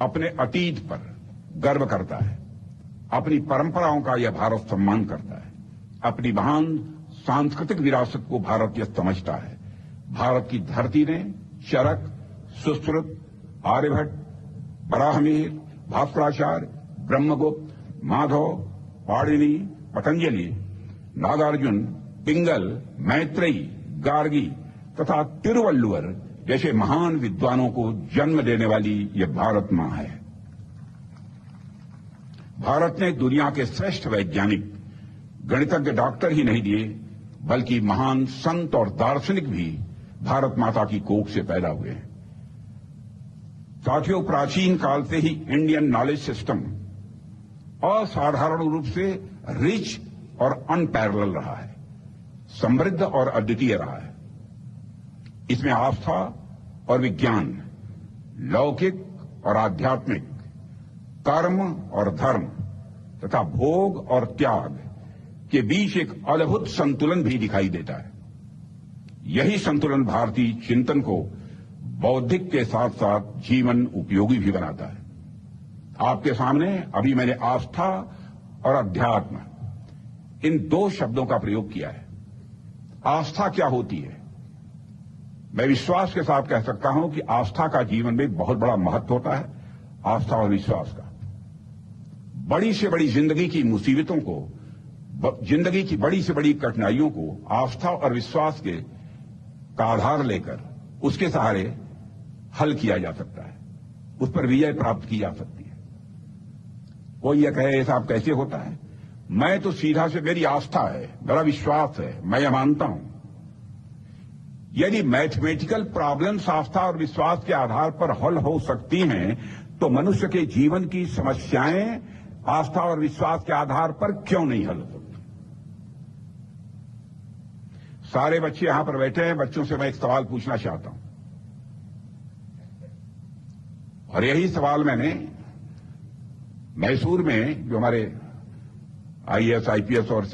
अपने अतीत पर गर्व करता है, अपनी परंपराओं का यह भारत सम्मान करता है, अपनी महान सांस्कृतिक विरासत को भारत यह समझता है। भारत की धरती ने चरक, सुश्रुत, आर्यभट्ट, वराहमिहिर, भास्कराचार्य, ब्रह्मगुप्त, माधव, पाणिनि, पतंजलि, नागार्जुन, पिंगल, मैत्रेयी, गार्गी तथा तिरुवल्लुवर जैसे महान विद्वानों को जन्म देने वाली यह भारत मां है। भारत ने दुनिया के श्रेष्ठ वैज्ञानिक, गणितज्ञ डॉक्टर ही नहीं दिए, बल्कि महान संत और दार्शनिक भी भारत माता की कोख से पैदा हुए हैं। साथियों, प्राचीन काल से ही इंडियन नॉलेज सिस्टम असाधारण रूप से रिच और अनपैरेलल रहा है, समृद्ध और अद्वितीय रहा है। इसमें आस्था और विज्ञान, लौकिक और आध्यात्मिक, कर्म और धर्म तथा भोग और त्याग के बीच एक अद्भुत संतुलन भी दिखाई देता है। यही संतुलन भारतीय चिंतन को बौद्धिक के साथ साथ जीवन उपयोगी भी बनाता है। आपके सामने अभी मैंने आस्था और अध्यात्म इन दो शब्दों का प्रयोग किया है। आस्था क्या होती है? मैं विश्वास के साथ कह सकता हूं कि आस्था का जीवन में बहुत बड़ा महत्व होता है। आस्था और विश्वास का बड़ी से बड़ी जिंदगी की मुसीबतों को, जिंदगी की बड़ी से बड़ी कठिनाइयों को आस्था और विश्वास के का आधार लेकर उसके सहारे हल किया जा सकता है, उस पर विजय प्राप्त की जा सकती है। कोई यह कहे साहब कैसे होता है? मैं तो सीधा से, मेरी आस्था है, मेरा विश्वास है, मैं यह मानता हूं। यदि मैथमेटिकल प्रॉब्लम्स आस्था और विश्वास के आधार पर हल हो सकती हैं, तो मनुष्य के जीवन की समस्याएं आस्था और विश्वास के आधार पर क्यों नहीं हल हो सकती? सारे बच्चे यहां पर बैठे हैं, बच्चों से मैं एक सवाल पूछना चाहता हूं, और यही सवाल मैंने मैसूर में जो हमारे आईएएस, आईपीएस और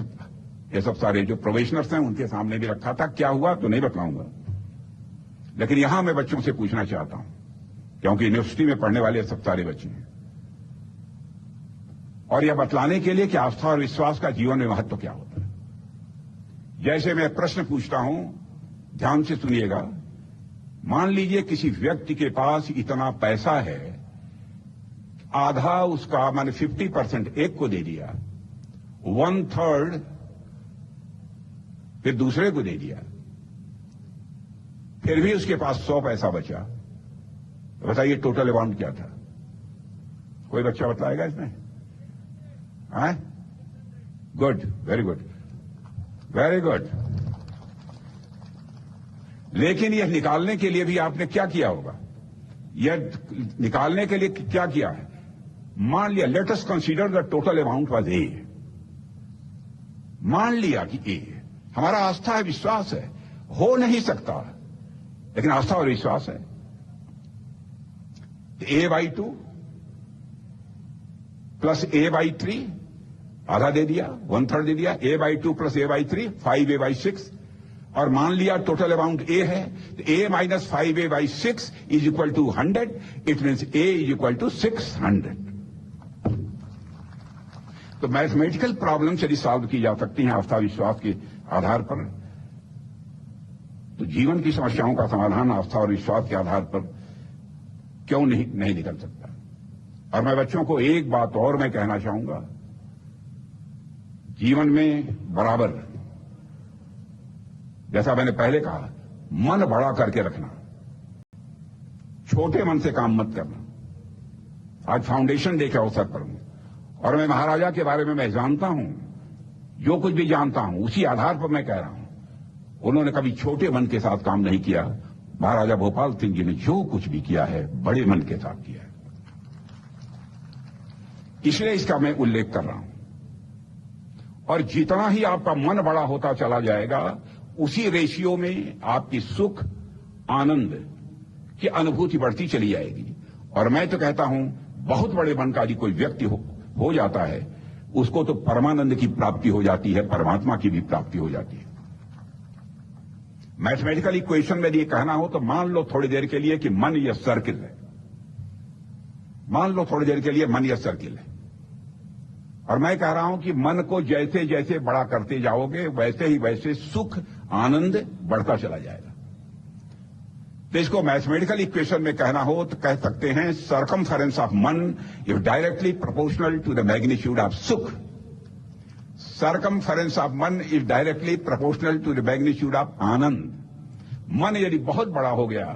ये सब सारे जो प्रोबेशनर्स हैं उनके सामने भी रखा था। क्या हुआ तो नहीं बताऊंगा, लेकिन यहां मैं बच्चों से पूछना चाहता हूं, क्योंकि यूनिवर्सिटी में पढ़ने वाले सब सारे बच्चे हैं, और यह बतलाने के लिए कि आस्था और विश्वास का जीवन में महत्व क्या होता है। जैसे मैं प्रश्न पूछता हूं, ध्यान से सुनिएगा। मान लीजिए किसी व्यक्ति के पास इतना पैसा है, आधा उसका माने 50% एक को दे दिया, 1/3 फिर दूसरे को दे दिया, फिर भी उसके पास 100 पैसा बचा। तो बताइए टोटल अमाउंट क्या था? कोई बच्चा बताएगा इसमें? Good, very good, very good. लेकिन यह निकालने के लिए भी आपने क्या किया होगा? यह निकालने के लिए क्या किया है? मान लिया, let us consider the total amount was a. मान लिया कि ए, हमारा आस्था है, विश्वास है, हो नहीं सकता, लेकिन आस्था और विश्वास है। A/2 प्लस A/3 आधा दे दिया, 1/3 दे दिया। A/2 प्लस A/3 5A/6, और मान लिया टोटल अमाउंट A है, तो A minus 5A/6 is equal to 100। It means A is equal to 600। तो मैथमेटिकल प्रॉब्लम यदि सॉल्व की जा सकती हैं आस्था विश्वास के आधार पर, तो जीवन की समस्याओं का समाधान आस्था और विश्वास के आधार पर क्यों नहीं निकल सकता। और मैं बच्चों को एक बात और मैं कहना चाहूंगा, जीवन में बराबर, जैसा मैंने पहले कहा, मन बड़ा करके रखना, छोटे मन से काम मत करना। आज फाउंडेशन डे के अवसर पर हूं, और मैं महाराजा के बारे में मैं जानता हूं, जो कुछ भी जानता हूं उसी आधार पर मैं कह रहा हूं। उन्होंने कभी छोटे मन के साथ काम नहीं किया। महाराजा भोपाल सिंह जी ने जो कुछ भी किया है बड़े मन के साथ किया है, इसलिए इसका मैं उल्लेख कर रहा हूं। और जितना ही आपका मन बड़ा होता चला जाएगा, उसी रेशियो में आपकी सुख, आनंद की अनुभूति बढ़ती चली जाएगी। और मैं तो कहता हूं, बहुत बड़े मन का यदि कोई व्यक्ति हो जाता है, उसको तो परमानंद की प्राप्ति हो जाती है, परमात्मा की भी प्राप्ति हो जाती है। मैथमेटिकल इक्वेशन में यदि कहना हो तो मान लो थोड़ी देर के लिए कि मन यह सर्किल है। मान लो थोड़ी देर के लिए मन यह सर्किल है, और मैं कह रहा हूं कि मन को जैसे जैसे बड़ा करते जाओगे वैसे ही वैसे सुख आनंद बढ़ता चला जाएगा। तो इसको मैथमेटिकल इक्वेशन में कहना हो तो कह सकते हैं सर्कमफरेंस ऑफ मन is directly proportional to the magnitude of सुख। सर्कमफरेंस ऑफ मन is directly proportional to the magnitude of आनंद। मन यदि बहुत बड़ा हो गया,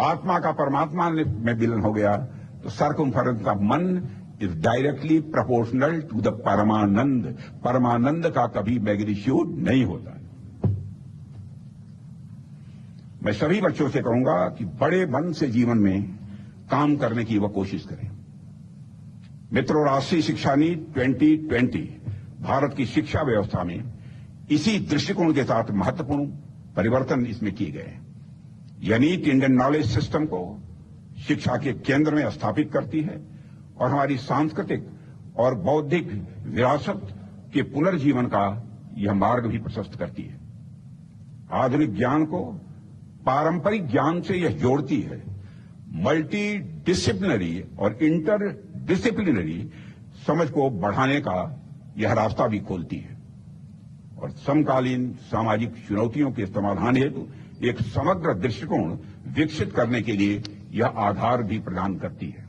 आत्मा का परमात्मा में विलीन हो गया, तो सर्कमफरेंस ऑफ मन is directly proportional to the परमानंद। परमानंद का कभी मैग्नीट्यूड नहीं होता। मैं सभी बच्चों से कहूंगा कि बड़े मन से जीवन में काम करने की वह कोशिश करें। मित्रों, राष्ट्रीय शिक्षा नीति 2020 भारत की शिक्षा व्यवस्था में इसी दृष्टिकोण के साथ महत्वपूर्ण परिवर्तन इसमें किए गए हैं। यह नीति इंडियन नॉलेज सिस्टम को शिक्षा के केंद्र में स्थापित करती है और हमारी सांस्कृतिक और बौद्धिक विरासत के पुनर्जीवन का यह मार्ग भी प्रशस्त करती है। आधुनिक ज्ञान को पारंपरिक ज्ञान से यह जोड़ती है। मल्टी डिसिप्लिनरी और इंटर डिसिप्लिनरी समझ को बढ़ाने का यह रास्ता भी खोलती है और समकालीन सामाजिक चुनौतियों के समाधान हेतु एक समग्र दृष्टिकोण विकसित करने के लिए यह आधार भी प्रदान करती है।